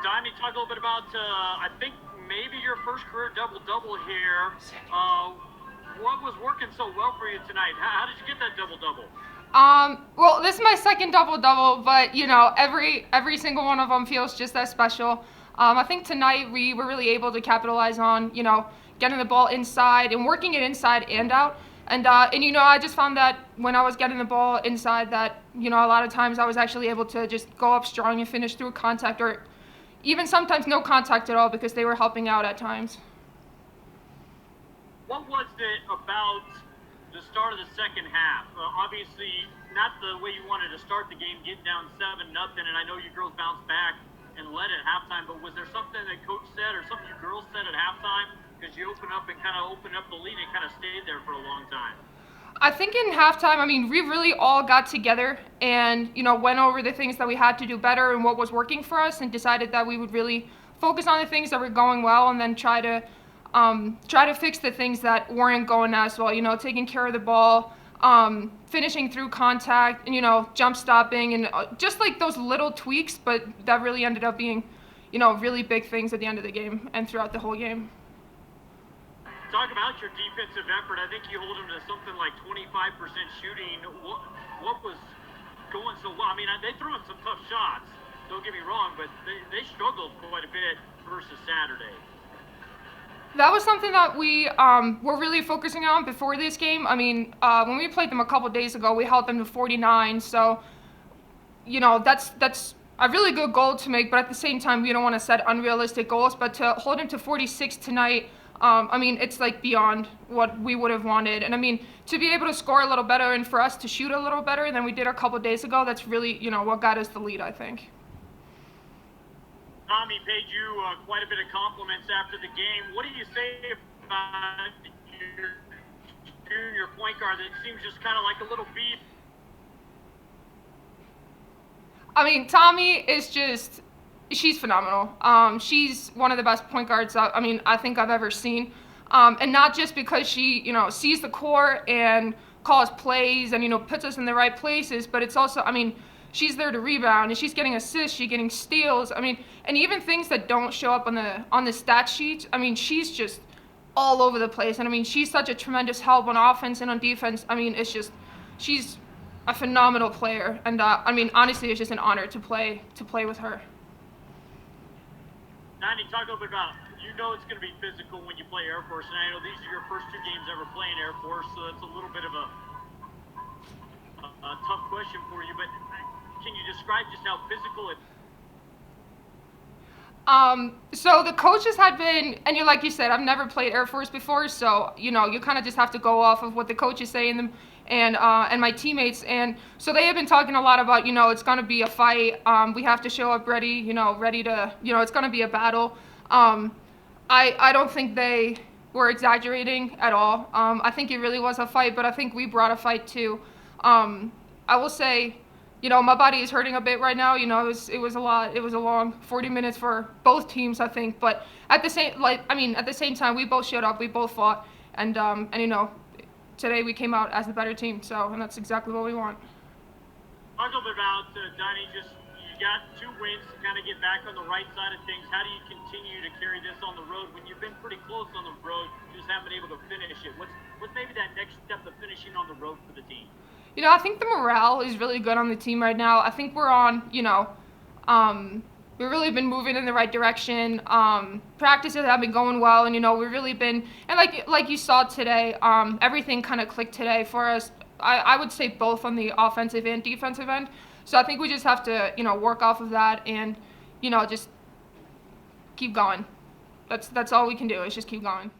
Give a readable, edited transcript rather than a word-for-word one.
Dagny, talk a little bit about, I think maybe your first career double-double here. What was working so well for you tonight? How did you get that double-double? Well, this is my second double-double, but, every single one of them feels just as special. I think tonight we were really able to capitalize on, getting the ball inside and working it inside and out. And I just found that when I was getting the ball inside that, a lot of times I was actually able to just go up strong and finish through contact, or even sometimes no contact at all because they were helping out at times. What was it about the start of the second half? Obviously, not the way you wanted to start the game, getting down 7-0, and I know you girls bounced back and led at halftime, but was there something that Coach said or something you girls said at halftime? Because you opened up the lead and kind of stayed there for a long time. I think in halftime, we really all got together and, went over the things that we had to do better and what was working for us, and decided that we would really focus on the things that were going well and then try to fix the things that weren't going as well, taking care of the ball, finishing through contact, and, jump stopping, and just like those little tweaks, but that really ended up being, really big things at the end of the game and throughout the whole game. Talk about your defensive effort. I think you hold them to something like 25% shooting. What was going so well? They threw in some tough shots, don't get me wrong, but they struggled quite a bit versus Saturday. That was something that we were really focusing on before this game. When we played them a couple days ago, we held them to 49. So, that's a really good goal to make. But at the same time, we don't want to set unrealistic goals. But to hold them to 46 tonight, it's like beyond what we would have wanted. And to be able to score a little better and for us to shoot a little better than we did a couple days ago, that's really, what got us the lead, I think. Tommy paid you quite a bit of compliments after the game. What do you say about your junior point guard that seems just kind of like a little beat? Tommy is she's phenomenal. She's one of the best point guards I think I've ever seen. And not just because she, sees the court and calls plays and, puts us in the right places, but it's also, she's there to rebound, and she's getting assists, she's getting steals. And even things that don't show up on the stat sheet. She's just all over the place. And she's such a tremendous help on offense and on defense. She's a phenomenal player. And honestly, it's just an honor to play with her. Dagny, talk a little bit about, it's going to be physical when you play Air Force, and I know these are your first 2 games ever playing Air Force, so it's a little bit of a tough question for you, but can you describe just how physical it? So the coaches had been, and like you said, I've never played Air Force before, so you kind of just have to go off of what the coaches say and my teammates, and so they have been talking a lot about, it's going to be a fight. We have to show up ready, ready to, it's going to be a battle. I don't think they were exaggerating at all. I think it really was a fight, but I think we brought a fight too. I will say, my body is hurting a bit right now. It was a lot. It was a long 40 minutes for both teams, I think. But at the same time, we both showed up. We both fought, and today we came out as the better team. And that's exactly what we want. Talk a little bit about Dagny. You got 2 wins to kind of get back on the right side of things. How do you continue to carry this on the road when you've been pretty close on the road, just haven't been able to finish it? What's maybe that next step of finishing on the road for the team? I think the morale is really good on the team right now. I think we're on, we've really been moving in the right direction. Practices have been going well, and, we've really been, and like you saw today, everything kind of clicked today for us. I would say both on the offensive and defensive end. So I think we just have to, work off of that and, just keep going. That's all we can do is just keep going.